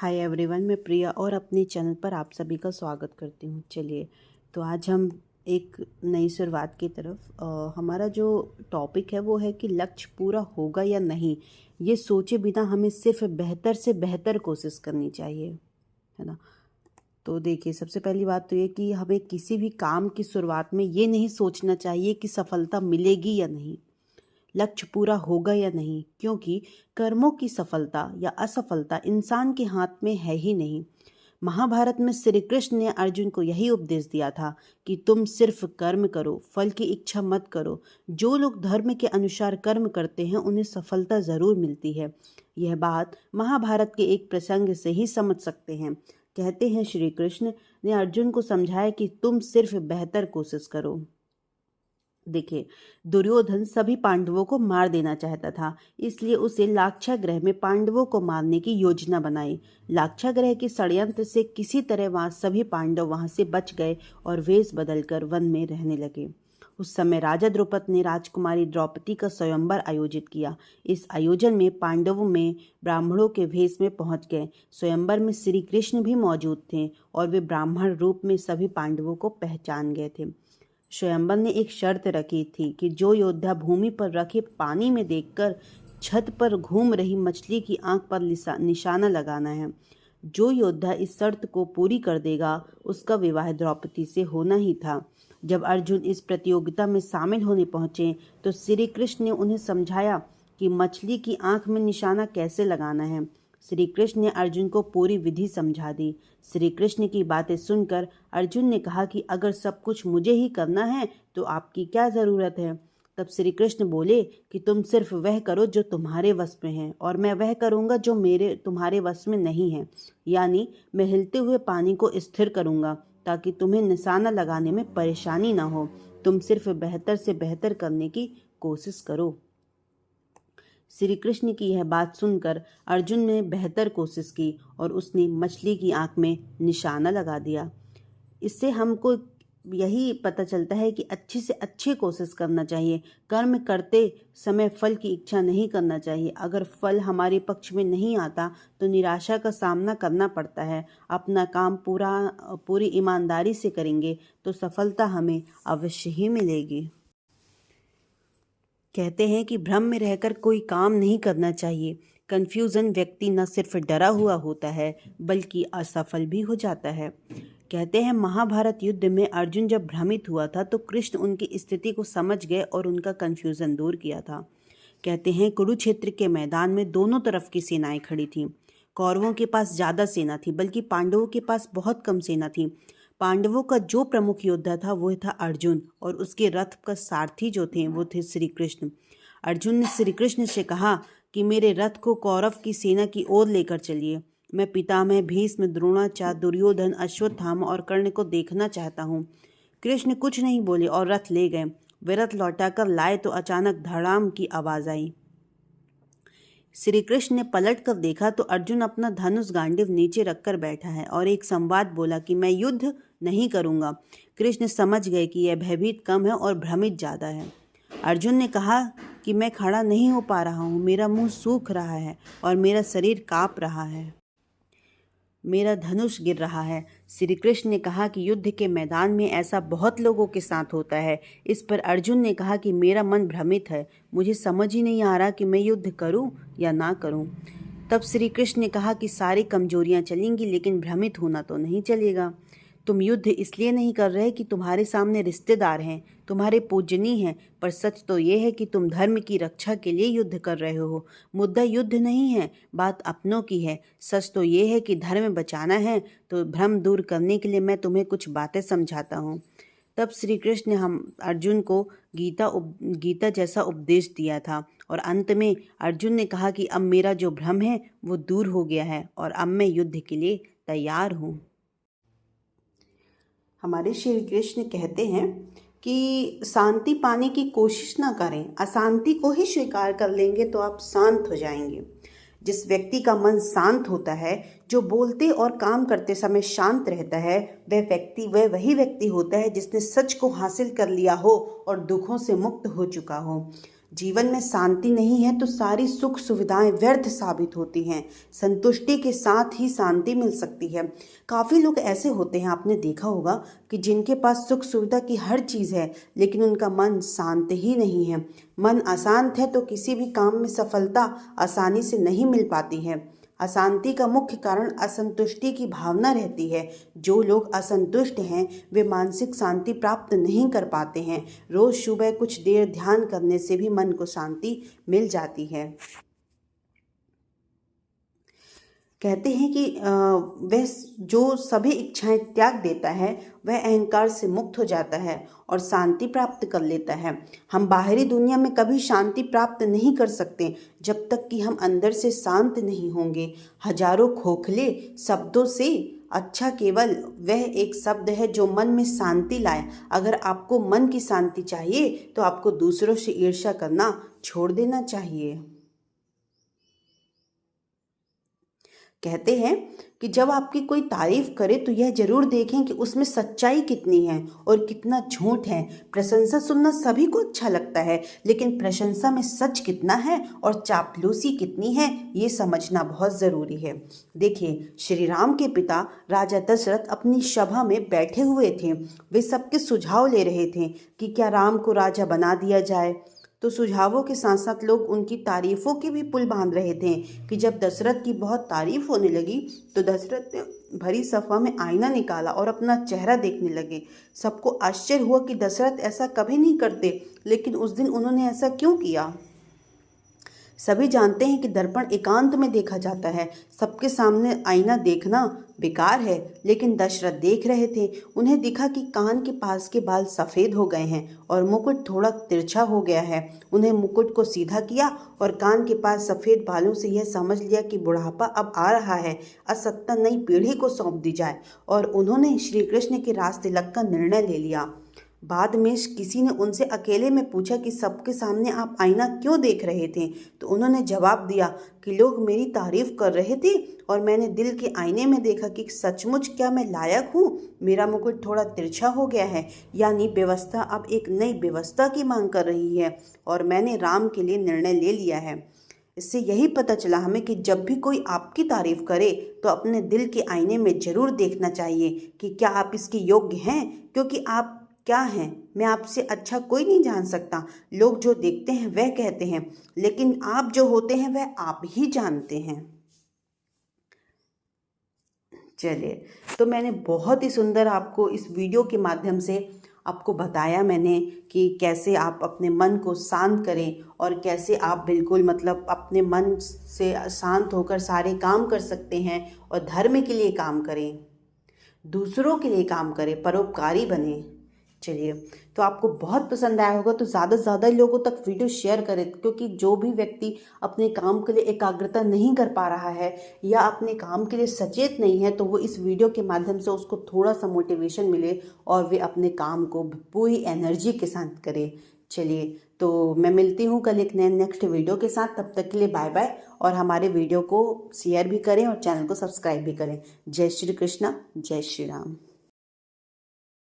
Hi everyone, मैं प्रिया और अपने चैनल पर आप सभी का स्वागत करती हूँ। चलिए, तो आज हम एक नई शुरुआत की तरफ हमारा जो टॉपिक है वो है कि लक्ष्य पूरा होगा या नहीं, ये सोचे बिना हमें सिर्फ बेहतर से बेहतर कोशिश करनी चाहिए, है ना। तो देखिए, सबसे पहली बात तो ये कि हमें किसी भी काम की शुरुआत में ये नहीं सोचना चाहिए कि सफलता मिलेगी या नहीं, लक्ष्य पूरा होगा या नहीं, क्योंकि कर्मों की सफलता या असफलता इंसान के हाथ में है ही नहीं। महाभारत में श्री कृष्ण ने अर्जुन को यही उपदेश दिया था कि तुम सिर्फ कर्म करो, फल की इच्छा मत करो। जो लोग धर्म के अनुसार कर्म करते हैं उन्हें सफलता जरूर मिलती है। यह बात महाभारत के एक प्रसंग से ही समझ सकते हैं। कहते हैं, श्री कृष्ण ने अर्जुन को समझाया कि तुम सिर्फ बेहतर कोशिश करो। देखिए, दुर्योधन सभी पांडवों को मार देना चाहता था, इसलिए उसे लाक्षागृह में पांडवों को मारने की योजना बनाई। लाक्षागृह के षड्यंत्र से किसी तरह वहां सभी पांडव वहां से बच गए और वेश बदलकर वन में रहने लगे। उस समय राजा द्रुपद ने राजकुमारी द्रौपदी का स्वयंवर आयोजित किया। इस आयोजन में पांडवों में ब्राह्मणों के भेष में पहुंच गए। स्वयंवर में श्री कृष्ण भी मौजूद थे और वे ब्राह्मण रूप में सभी पांडवों को पहचान गए थे। स्वयंवर ने एक शर्त रखी थी कि जो योद्धा भूमि पर रखे पानी में देखकर छत पर घूम रही मछली की आंख पर निशाना लगाना है। जो योद्धा इस शर्त को पूरी कर देगा उसका विवाह द्रौपदी से होना ही था। जब अर्जुन इस प्रतियोगिता में शामिल होने पहुंचे तो श्री कृष्ण ने उन्हें समझाया कि मछली की आंख में निशाना कैसे लगाना है। श्री कृष्ण ने अर्जुन को पूरी विधि समझा दी। श्री कृष्ण की बातें सुनकर अर्जुन ने कहा कि अगर सब कुछ मुझे ही करना है तो आपकी क्या ज़रूरत है। तब श्री कृष्ण बोले कि तुम सिर्फ वह करो जो तुम्हारे वश में है और मैं वह करूँगा जो तुम्हारे वश में नहीं है। यानी मैं हिलते हुए पानी को स्थिर करूँगा ताकि तुम्हें निशाना लगाने में परेशानी ना हो। तुम सिर्फ बेहतर से बेहतर करने की कोशिश करो। श्री कृष्ण की यह बात सुनकर अर्जुन ने बेहतर कोशिश की और उसने मछली की आंख में निशाना लगा दिया। इससे हमको यही पता चलता है कि अच्छी से अच्छी कोशिश करना चाहिए। कर्म करते समय फल की इच्छा नहीं करना चाहिए। अगर फल हमारे पक्ष में नहीं आता तो निराशा का सामना करना पड़ता है। अपना काम पूरी ईमानदारी से करेंगे तो सफलता हमें अवश्य ही मिलेगी। कहते हैं कि भ्रम में रहकर कोई काम नहीं करना चाहिए। कन्फ्यूजन व्यक्ति न सिर्फ डरा हुआ होता है बल्कि असफल भी हो जाता है। कहते हैं, महाभारत युद्ध में अर्जुन जब भ्रमित हुआ था तो कृष्ण उनकी स्थिति को समझ गए और उनका कन्फ्यूजन दूर किया था। कहते हैं, कुरुक्षेत्र के मैदान में दोनों तरफ की सेनाएं खड़ी थीं। कौरवों के पास ज़्यादा सेना थी बल्कि पांडवों के पास बहुत कम सेना थी। पांडवों का जो प्रमुख योद्धा था वो था अर्जुन और उसके रथ का सारथी जो थे वो थे श्री कृष्ण। अर्जुन ने श्री कृष्ण से कहा कि मेरे रथ को कौरव की सेना की ओर लेकर चलिए। मैं पितामह भीष्म, द्रोणाचार्य, दुर्योधन, अश्वत्थामा और कर्ण को देखना चाहता हूँ। कृष्ण कुछ नहीं बोले और रथ ले गए। वे रथ लौटाकर लाए तो अचानक धड़ाम की आवाज आई। श्री कृष्ण ने पलट कर देखा तो अर्जुन अपना धनुष गांडीव नीचे रखकर बैठा है और एक संवाद बोला कि मैं युद्ध नहीं करूंगा। कृष्ण समझ गए कि यह भयभीत कम है और भ्रमित ज़्यादा है। अर्जुन ने कहा कि मैं खड़ा नहीं हो पा रहा हूँ, मेरा मुंह सूख रहा है और मेरा शरीर काँप रहा है, मेरा धनुष गिर रहा है। श्री कृष्ण ने कहा कि युद्ध के मैदान में ऐसा बहुत लोगों के साथ होता है। इस पर अर्जुन ने कहा कि मेरा मन भ्रमित है, मुझे समझ ही नहीं आ रहा कि मैं युद्ध करूं या ना करूं। तब श्री कृष्ण ने कहा कि सारी कमजोरियां चलेंगी लेकिन भ्रमित होना तो नहीं चलेगा। तुम युद्ध इसलिए नहीं कर रहे कि तुम्हारे सामने रिश्तेदार हैं, तुम्हारे पूजनीय हैं, पर सच तो ये है कि तुम धर्म की रक्षा के लिए युद्ध कर रहे हो। मुद्दा युद्ध नहीं है, बात अपनों की है। सच तो ये है कि धर्म बचाना है तो भ्रम दूर करने के लिए मैं तुम्हें कुछ बातें समझाता हूँ। तब श्री कृष्ण ने हम अर्जुन को गीता जैसा उपदेश दिया था और अंत में अर्जुन ने कहा कि अब मेरा जो भ्रम है वो दूर हो गया है और अब मैं युद्ध के लिए तैयार हूँ। हमारे श्री कृष्ण कहते हैं कि शांति पाने की कोशिश ना करें, अशांति को ही स्वीकार कर लेंगे तो आप शांत हो जाएंगे। जिस व्यक्ति का मन शांत होता है, जो बोलते और काम करते समय शांत रहता है, वह वही व्यक्ति होता है जिसने सच को हासिल कर लिया हो और दुखों से मुक्त हो चुका हो। जीवन में शांति नहीं है तो सारी सुख सुविधाएं व्यर्थ साबित होती हैं। संतुष्टि के साथ ही शांति मिल सकती है। काफ़ी लोग ऐसे होते हैं, आपने देखा होगा, कि जिनके पास सुख सुविधा की हर चीज़ है लेकिन उनका मन शांत ही नहीं है। मन अशांत है तो किसी भी काम में सफलता आसानी से नहीं मिल पाती है। अशांति का मुख्य कारण असंतुष्टि की भावना रहती है। जो लोग असंतुष्ट हैं वे मानसिक शांति प्राप्त नहीं कर पाते हैं। रोज सुबह कुछ देर ध्यान करने से भी मन को शांति मिल जाती है। कहते हैं कि वह जो सभी इच्छाएं त्याग देता है वह अहंकार से मुक्त हो जाता है और शांति प्राप्त कर लेता है। हम बाहरी दुनिया में कभी शांति प्राप्त नहीं कर सकते जब तक कि हम अंदर से शांत नहीं होंगे। हजारों खोखले शब्दों से अच्छा केवल वह एक शब्द है जो मन में शांति लाए। अगर आपको मन की शांति चाहिए तो आपको दूसरों से ईर्ष्या करना छोड़ देना चाहिए। कहते हैं कि जब आपकी कोई तारीफ करे तो यह जरूर देखें कि उसमें सच्चाई कितनी है और कितना झूठ है। प्रशंसा सुनना सभी को अच्छा लगता है, लेकिन प्रशंसा में सच कितना है और चापलूसी कितनी है ये समझना बहुत ज़रूरी है। देखिए, श्री राम के पिता राजा दशरथ अपनी सभा में बैठे हुए थे। वे सबके सुझाव ले रहे थे कि क्या राम को राजा बना दिया जाए। तो सुझावों के साथ साथ लोग उनकी तारीफों के भी पुल बांध रहे थे कि जब दशरथ की बहुत तारीफ होने लगी तो दशरथ ने भरी सभा में आईना निकाला और अपना चेहरा देखने लगे। सबको आश्चर्य हुआ कि दशरथ ऐसा कभी नहीं करते, लेकिन उस दिन उन्होंने ऐसा क्यों किया। सभी जानते हैं कि दर्पण एकांत में देखा जाता है, सबके सामने आईना देखना बेकार है, लेकिन दशरथ देख रहे थे। उन्हें दिखा कि कान के पास के बाल सफ़ेद हो गए हैं और मुकुट थोड़ा तिरछा हो गया है। उन्हें मुकुट को सीधा किया और कान के पास सफ़ेद बालों से यह समझ लिया कि बुढ़ापा अब आ रहा है, असत्ता नई पीढ़ी को सौंप दी जाए, और उन्होंने श्री कृष्ण के रास्ते तिलक का निर्णय ले लिया। बाद में किसी ने उनसे अकेले में पूछा कि सबके सामने आप आईना क्यों देख रहे थे। तो उन्होंने जवाब दिया कि लोग मेरी तारीफ कर रहे थे और मैंने दिल के आईने में देखा कि सचमुच क्या मैं लायक हूँ। मेरा मुकुट थोड़ा तिरछा हो गया है, यानी व्यवस्था अब एक नई व्यवस्था की मांग कर रही है और मैंने राम के लिए निर्णय ले लिया है। इससे यही पता चला हमें कि जब भी कोई आपकी तारीफ करे तो अपने दिल के आईने में जरूर देखना चाहिए कि क्या आप इसके योग्य हैं, क्योंकि आप क्या हैं मैं आपसे अच्छा कोई नहीं जान सकता। लोग जो देखते हैं वह कहते हैं, लेकिन आप जो होते हैं वह आप ही जानते हैं। चलिए, तो मैंने बहुत ही सुंदर आपको इस वीडियो के माध्यम से आपको बताया मैंने कि कैसे आप अपने मन को शांत करें और कैसे आप बिल्कुल मतलब अपने मन से शांत होकर सारे काम कर सकते हैं और धर्म के लिए काम करें, दूसरों के लिए काम करें, परोपकारी बने। चलिए, तो आपको बहुत पसंद आया होगा तो ज़्यादा से ज़्यादा लोगों तक वीडियो शेयर करें, क्योंकि जो भी व्यक्ति अपने काम के लिए एकाग्रता नहीं कर पा रहा है या अपने काम के लिए सचेत नहीं है तो वो इस वीडियो के माध्यम से उसको थोड़ा सा मोटिवेशन मिले और वे अपने काम को पूरी एनर्जी के साथ करे। चलिए, तो मैं मिलती हूँ कल एक नए नेक्स्ट वीडियो के साथ। तब तक के लिए बाय बाय, और हमारे वीडियो को शेयर भी करें और चैनल को सब्सक्राइब भी करें। जय श्री कृष्णा, जय श्री राम।